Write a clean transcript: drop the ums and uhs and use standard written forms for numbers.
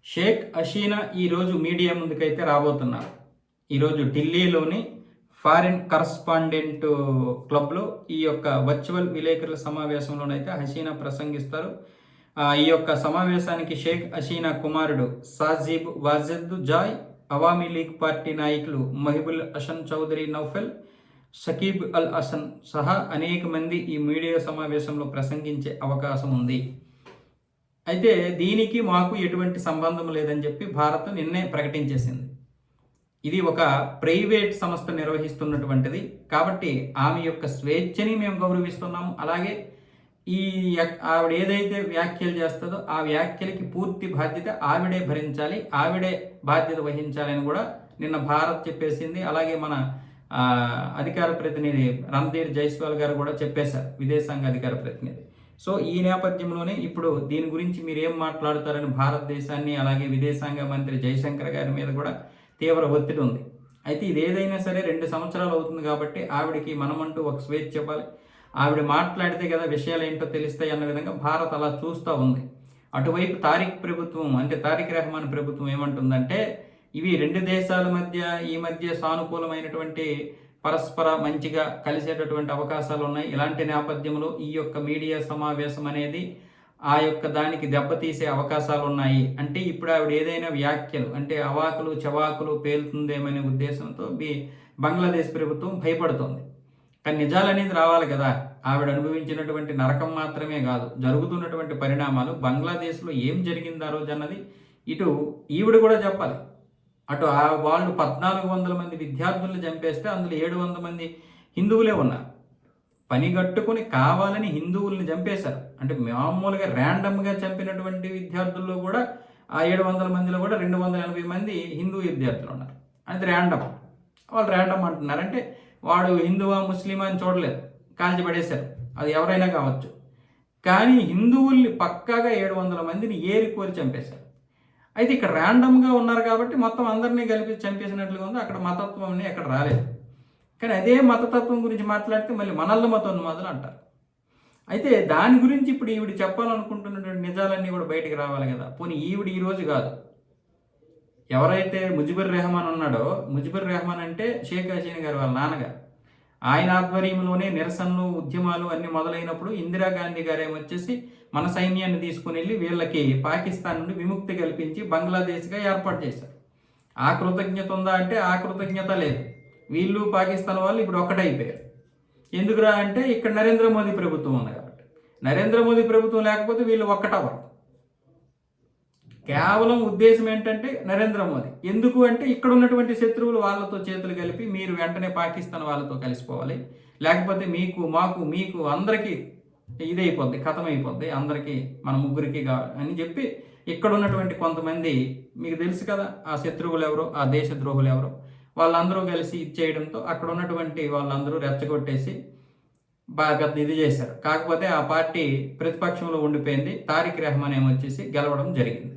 షేక్ హసీనా ఈరోజు మీడియా ముందుకైతే రాబోతున్నారు. ఈరోజు ఢిల్లీలోని ఫారిన్ కరస్పాండెంట్ క్లబ్లో ఈ యొక్క వర్చువల్ విలేకరుల సమావేశంలోనైతే హసీనా ప్రసంగిస్తారు. ఈ యొక్క సమావేశానికి షేక్ హసీనా కుమారుడు సాజిబ్ వాజిద్ జాయ్, అవామీ లీగ్ పార్టీ నాయకులు మహిబుల్ హసన్ చౌదరి నౌఫెల్, షకీబ్ అల్ హసన్ సహా అనేక మంది ఈ మీడియా సమావేశంలో ప్రసంగించే అవకాశం ఉంది. అయితే దీనికి మాకు ఎటువంటి సంబంధం లేదని చెప్పి భారత్ నిన్నే ప్రకటించేసింది. ఇది ఒక ప్రైవేట్ సంస్థ నిర్వహిస్తున్నటువంటిది కాబట్టి ఆమె యొక్క స్వేచ్ఛని మేము గౌరవిస్తున్నాము. అలాగే ఈ ఆవిడ ఏదైతే వ్యాఖ్యలు చేస్తుందో ఆ వ్యాఖ్యలకి పూర్తి బాధ్యత ఆవిడే భరించాలి, ఆవిడే బాధ్యత వహించాలని కూడా నిన్న భారత్ చెప్పేసింది. అలాగే మన అధికార ప్రతినిధి రణధీర్ జైస్వాల్ గారు కూడా చెప్పేశారు, విదేశాంగ అధికార ప్రతినిధి. సో ఈ నేపథ్యంలోనే ఇప్పుడు దీని గురించి మీరు ఏం మాట్లాడతారని భారతదేశాన్ని అలాగే విదేశాంగ మంత్రి జయశంకర్ గారి మీద కూడా తీవ్ర ఒత్తిడి ఉంది. అయితే ఇది ఏదైనా సరే 2 సంవత్సరాలు అవుతుంది కాబట్టి ఆవిడకి మనమంటూ ఒక స్వేచ్ఛ చెప్పాలి. ఆవిడ మాట్లాడితే కదా విషయాలు ఏంటో తెలుస్తాయి అన్న విధంగా భారత్ అలా చూస్తూ ఉంది. అటువైపు తారిక్ రెహమాన్ ప్రభుత్వం ఏమంటుందంటే ఇవి 2 దేశాల మధ్య సానుకూలమైనటువంటి పరస్పర మంచిగా కలిసేటటువంటి అవకాశాలు ఉన్నాయి. ఇలాంటి నేపథ్యంలో ఈ యొక్క మీడియా సమావేశం అనేది ఆ యొక్క దానికి దెబ్బతీసే అవకాశాలు ఉన్నాయి. అంటే ఇప్పుడు ఆవిడ ఏదైనా వ్యాఖ్యలు అంటే అవాకులు చవాకులు పేలుతుందేమనే ఉద్దేశంతో బంగ్లాదేశ్ ప్రభుత్వం భయపడుతోంది. కానీ నిజాలనేది రావాలి కదా. ఆవిడ అనుభవించినటువంటి నరకం మాత్రమే కాదు, జరుగుతున్నటువంటి పరిణామాలు బంగ్లాదేశ్లో ఏం జరిగింది ఆ రోజు అన్నది ఇటు ఈవిడ కూడా చెప్పాలి. అటు వాళ్ళు 1400 మంది విద్యార్థులను చంపేస్తే అందులో 700 మంది హిందువులే ఉన్నారు. పనిగట్టుకుని కావాలని హిందువుల్ని చంపేశారు. అంటే మామూలుగా ర్యాండమ్గా చంపినటువంటి విద్యార్థుల్లో కూడా ఆ 700 మందిలో కూడా 280 మంది హిందూ విద్యార్థులు ఉన్నారు. అది ర్యాండమ్. వాళ్ళు ర్యాండమ్ అంటున్నారు. అంటే వాడు హిందువా ముస్లిమా అని చూడలేదు, కాల్చి పడేశారు. అది ఎవరైనా కావచ్చు. కానీ హిందువుల్ని పక్కాగా 700 మందిని ఏరికోరి చంపేశారు. అయితే ఇక్కడ ర్యాండమ్గా ఉన్నారు కాబట్టి మొత్తం అందరినీ కలిపి చంపేసినట్లుగా ఉంది. అక్కడ మతత్వం ఎక్కడ రాలేదు. కానీ అదే మతతత్వం గురించి మాట్లాడితే మళ్ళీ మనల్ల మతోన్మాదులు అంటారు. అయితే దాని గురించి ఇప్పుడు ఈవిడ చెప్పాలనుకుంటున్నటువంటి నిజాలన్నీ కూడా బయటికి రావాలి కదా. పోనీ ఈవిడ ఈరోజు కాదు, ఎవరైతే ముజిబుర్ రెహమాన్ ఉన్నాడో, ముజిబుర్ రెహమాన్ అంటే షేక్ హసీనా గారు వాళ్ళ నాన్నగారు. ఆయన ఆధ్వర్యంలోనే నిరసనలు ఉద్యమాలు అన్ని మొదలైనప్పుడు ఇందిరాగాంధీ గారు ఏమొచ్చేసి మన సైన్యాన్ని తీసుకుని వెళ్ళి వీళ్ళకి పాకిస్తాన్ నుండి విముక్తి కల్పించి బంగ్లాదేశ్గా ఏర్పాటు చేశారు. ఆ కృతజ్ఞత ఉందా అంటే ఆ కృతజ్ఞత లేదు. వీళ్ళు పాకిస్తాన్ వాళ్ళు ఇప్పుడు ఒక్కటైపోయారు. ఎందుకురా అంటే ఇక్కడ నరేంద్ర మోదీ ప్రభుత్వం ఉంది కాబట్టి. నరేంద్ర మోదీ ప్రభుత్వం లేకపోతే వీళ్ళు ఒక్కటవ్వరు. కేవలం ఉద్దేశం ఏంటంటే నరేంద్ర మోదీ. ఎందుకు అంటే ఇక్కడ ఉన్నటువంటి శత్రువులు వాళ్ళతో చేతులు కలిపి మీరు వెంటనే పాకిస్తాన్ వాళ్ళతో కలిసిపోవాలి, లేకపోతే మీకు అందరికీ ఇదైపోద్ది, కథమైపోద్ది, అందరికీ మన ముగ్గురికి అని చెప్పి ఇక్కడ ఉన్నటువంటి కొంతమంది మీకు తెలుసు కదా ఆ శత్రువులు ఎవరో, ఆ దేశ ద్రోహులు ఎవరో, వాళ్ళందరూ కలిసి ఇచ్చేయడంతో అక్కడ ఉన్నటువంటి వాళ్ళందరూ రెచ్చగొట్టేసి బాగా ఇది చేశారు. కాకపోతే ఆ పార్టీ ప్రతిపక్షంలో ఉండిపోయింది. తారిక్ రెహమాన్ ఏమొచ్చేసి గెలవడం జరిగింది.